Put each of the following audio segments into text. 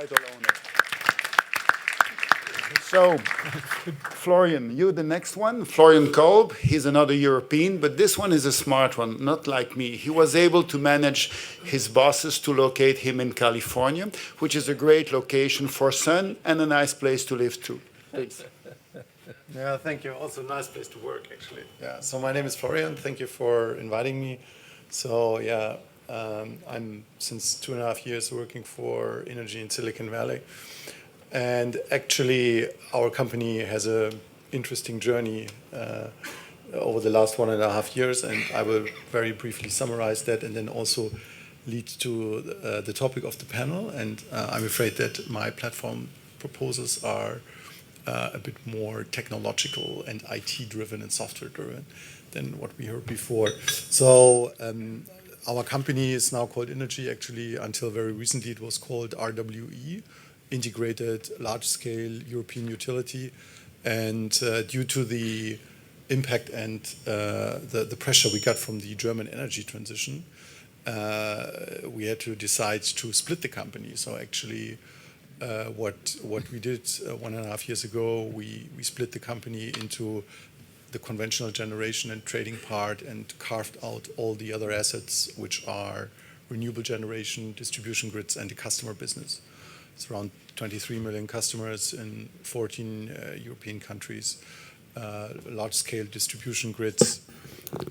Title owner. So, Florian, you the next one. Florian Kolb, he's another European, but this one is a smart one, not like me. He was able to manage his bosses to locate him in California, which is a great location for sun and a nice place to live too. Please. Yeah, thank you. Also, nice place to work, actually. Yeah. So my name is Florian. Thank you for inviting me. So yeah, I'm since 2.5 years working for energy in Silicon Valley, and actually our company has a interesting journey over the last 1.5 years, and I will very briefly summarize that, and then also lead to the topic of the panel. And I'm afraid that my platform proposals are a bit more technological and IT-driven and software-driven than what we heard before. So our company is now called Energy. Actually, until very recently, it was called RWE, Integrated Large-Scale European Utility. And due to the impact and the pressure we got from the German energy transition, we had to decide to split the company. So actually, what we did 1.5 years ago, we split the company into the conventional generation and trading part and carved out all the other assets, which are renewable generation, distribution grids, and the customer business. It's around 23 million customers in 14 European countries, large-scale distribution grids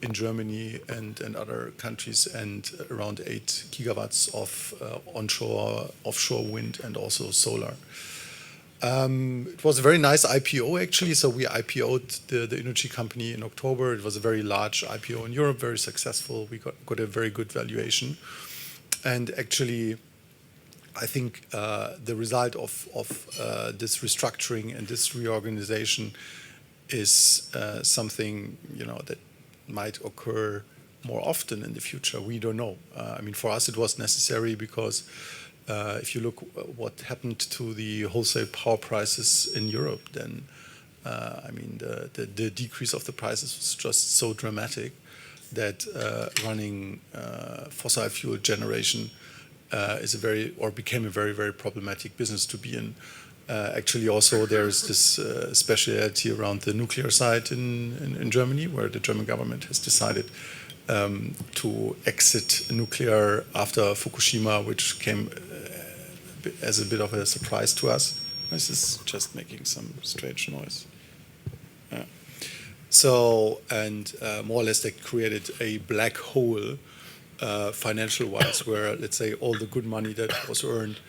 in Germany and other countries, and around 8 gigawatts of onshore, offshore wind, and also solar. It was a very nice IPO, actually. So we IPO'd the energy company in October. It was a very large IPO in Europe, very successful. We got a very good valuation. And actually, I think the result of this restructuring and this reorganization is something, that might occur more often in the future. We don't know. I mean, for us, it was necessary because if you look what happened to the wholesale power prices in Europe, then I mean, the decrease of the prices was just so dramatic that running fossil fuel generation became a very, very problematic business to be in. Actually, also there's this speciality around the nuclear side in Germany, where the German government has decided to exit nuclear after Fukushima, which came as a bit of a surprise to us. This is just making some strange noise. Yeah. So, and more or less they created a black hole financial-wise, where, let's say, all the good money that was earned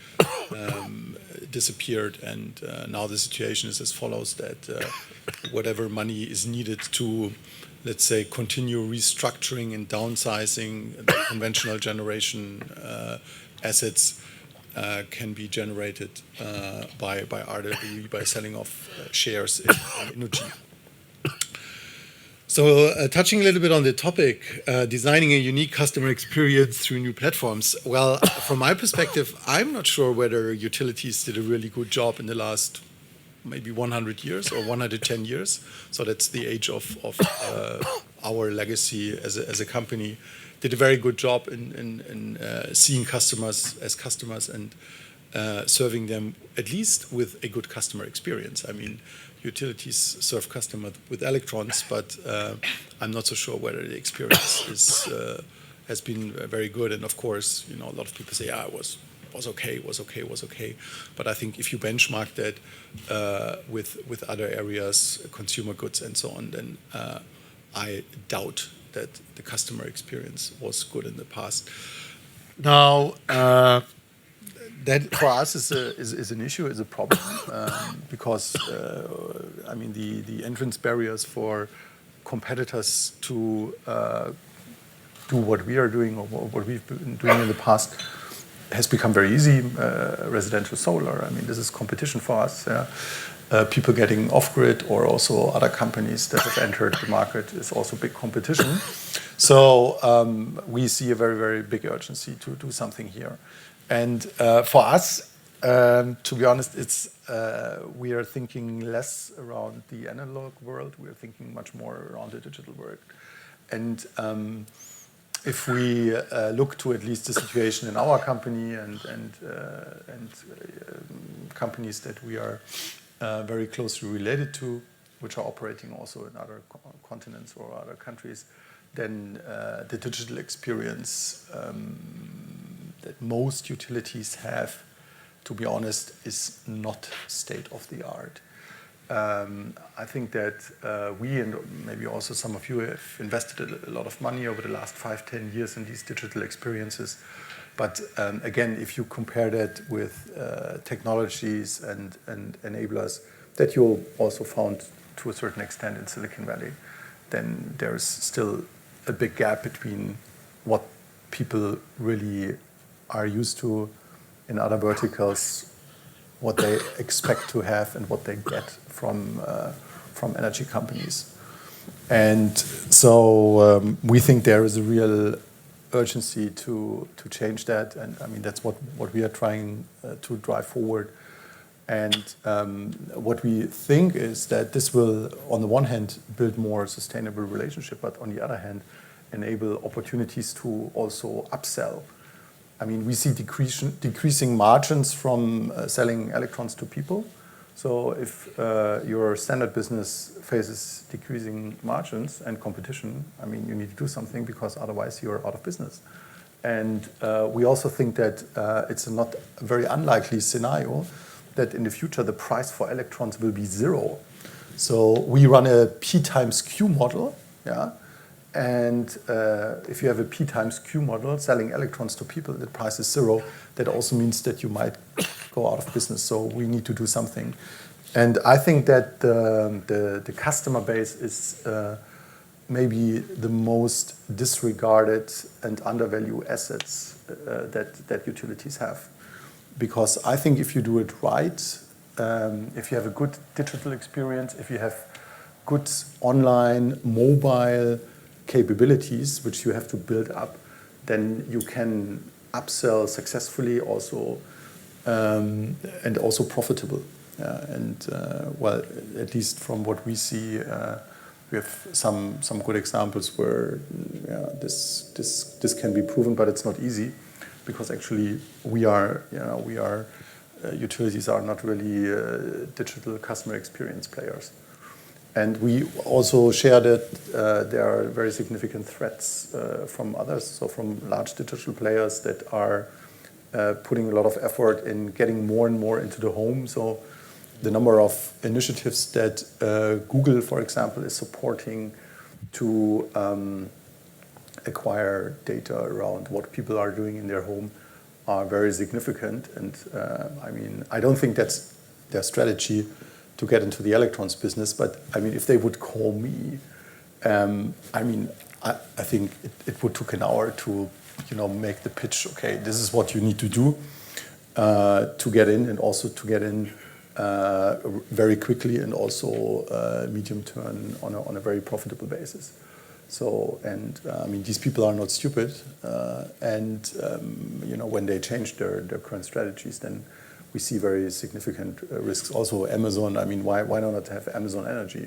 disappeared, and now the situation is as follows, that whatever money is needed to, let's say, continue restructuring and downsizing the conventional generation assets can be generated by RWE by selling off shares in Energy. So touching a little bit on the topic, designing a unique customer experience through new platforms. Well, from my perspective, I'm not sure whether utilities did a really good job in the last maybe 100 years or 110 years. So that's the age of our legacy as a company. Did a very good job in seeing customers as customers and serving them at least with a good customer experience. I mean, utilities serve customers with electrons, but I'm not so sure whether the experience has been very good. And of course, a lot of people say, yeah, it was okay. But I think if you benchmark that with other areas, consumer goods and so on, then I doubt that the customer experience was good in the past. Now, that for us is an issue, is a problem, because I mean the entrance barriers for competitors to do what we are doing or what we've been doing in the past has become very easy. Residential solar, I mean, this is competition for us. Yeah. People getting off-grid or also other companies that have entered the market is also big competition. So we see a very, very big urgency to do something here. And for us, to be honest, we are thinking less around the analog world. We are thinking much more around the digital world. And if we look to at least the situation in our company and companies that we are very closely related to, which are operating also in other continents or other countries, then the digital experience that most utilities have, to be honest, is not state of the art. I think that we, and maybe also some of you, have invested a lot of money over the last 5-10 years in these digital experiences. But again, if you compare that with technologies and enablers that you also found to a certain extent in Silicon Valley, then there's still a big gap between what people really are used to in other verticals, what they expect to have, and what they get from energy companies. And so we think there is a real urgency to change that, and I mean that's what we are trying to drive forward. And what we think is that this will, on the one hand, build more sustainable relationship, but on the other hand, enable opportunities to also upsell. I mean, we see decreasing margins from selling electrons to people. So if your standard business faces decreasing margins and competition, I mean, you need to do something because otherwise you're out of business. And we also think that it's a not a very unlikely scenario that in the future the price for electrons will be zero. So we run a P times Q model, yeah. And if you have a P times Q model selling electrons to people, the price is zero. That also means that you might go out of business. So we need to do something. And I think that the customer base is maybe the most disregarded and undervalued assets that utilities have. Because I think if you do it right, if you have a good digital experience, if you have good online, mobile capabilities, which you have to build up, then you can upsell successfully also, and also profitable. Well, at least from what we see, we have some good examples where this can be proven, but it's not easy, because actually utilities are not really digital customer experience players. And we also share that there are very significant threats from others, so from large digital players that are putting a lot of effort in getting more and more into the home. So the number of initiatives that Google, for example, is supporting to acquire data around what people are doing in their home are very significant. And I mean, I don't think that's their strategy to get into the electrons business, but I mean, if they would call me, I mean, I think it would take an hour to, make the pitch. Okay, this is what you need to do to get in, and also to get in very quickly, and also medium term on a very profitable basis. So, and I mean, these people are not stupid, and when they change their current strategies, then we see very significant risks. Also, Amazon. I mean, why not have Amazon Energy?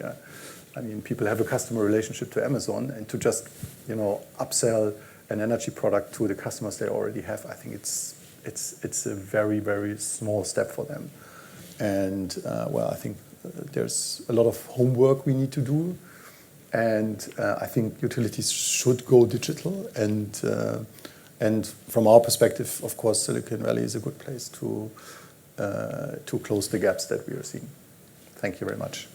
I mean, people have a customer relationship to Amazon, and to just upsell an energy product to the customers they already have, I think it's a very, very small step for them. And well, I think there's a lot of homework we need to do, and I think utilities should go digital. And from our perspective, of course, Silicon Valley is a good place to close the gaps that we are seeing. Thank you very much.